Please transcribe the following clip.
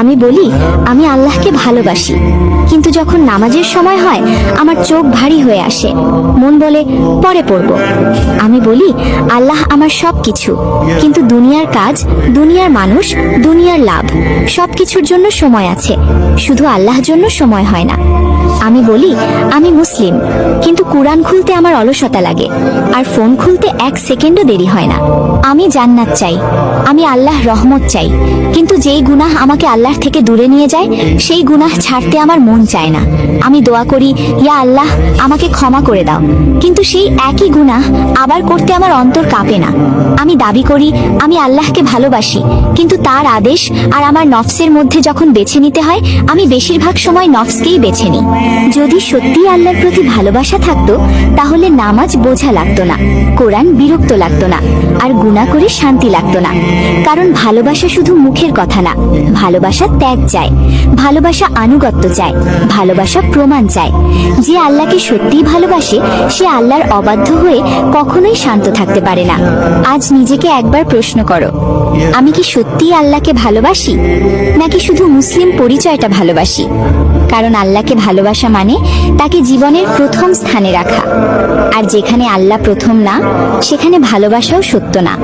আমি বলি আমি আল্লাহকে ভালোবাসি, কিন্তু যখন নামাজের সময় হয় আমার চোখ ভারী হয়ে আসে, মন বলে পরে পড়ব। আমি বলি আল্লাহ আমার সব কিছু, কিন্তু দুনিয়ার কাজ, দুনিয়ার মানুষ, দুনিয়ার লাভ সবকিছুর জন্য সময় আছে, শুধু আল্লাহর জন্য সময় হয় না। আমি বলি আমি মুসলিম, কিন্তু কুরআন খুলতে আমার অলসতা লাগে, আর ফোন খুলতে 1 সেকেন্ডও দেরি হয় না। আমি জান্নাত চাই, আমি আল্লাহর রহমত চাই, কিন্তু যেই গুনাহ আমাকে আল্লাহর থেকে দূরে নিয়ে যায় সেই গুনাহ ছাড়তে আমার মন চায় না। আমি দোয়া করি ইয়া আল্লাহ আমাকে ক্ষমা করে দাও, কিন্তু সেই একই গুনাহ আবার করতে আমার অন্তর কাঁপে না। আমি দাবি করি আমি আল্লাহকে ভালোবাসি, কিন্তু তার আদেশ আর আমার নফসের মধ্যে যখন বেছে নিতে হয় আমি বেশিরভাগ সময় নফসকেই বেছে নিই। যদি সত্যি আল্লাহর প্রতি ভালোবাসা থাকতো তাহলে নামাজ বোঝা লাগতো না, কোরআন বিরক্ত লাগতো না, আর গুনাহ করে শান্তি লাগতো না। কারণ ভালোবাসা শুধু মুখের কথা না, ভালোবাসা ত্যাগ চায়, ভালোবাসা আনুগত্য চায়, ভালোবাসা প্রমাণ চায়। যে আল্লাহকে সত্যিই ভালোবাসে সে আল্লাহর অবাধ্য হয়ে কখনোই শান্ত থাকতে পারে না। আজ নিজেকে একবার প্রশ্ন করো, আমি কি সত্যিই আল্লাহকে ভালোবাসি, নাকি শুধু মুসলিম পরিচয়টা ভালোবাসি? কারণ আল্লাহকে ভালোবাসা মানে তাকে জীবনের প্রথম স্থানে রাখা, আর যেখানে আল্লাহ প্রথম না সেখানে ভালোবাসাও সত্য না।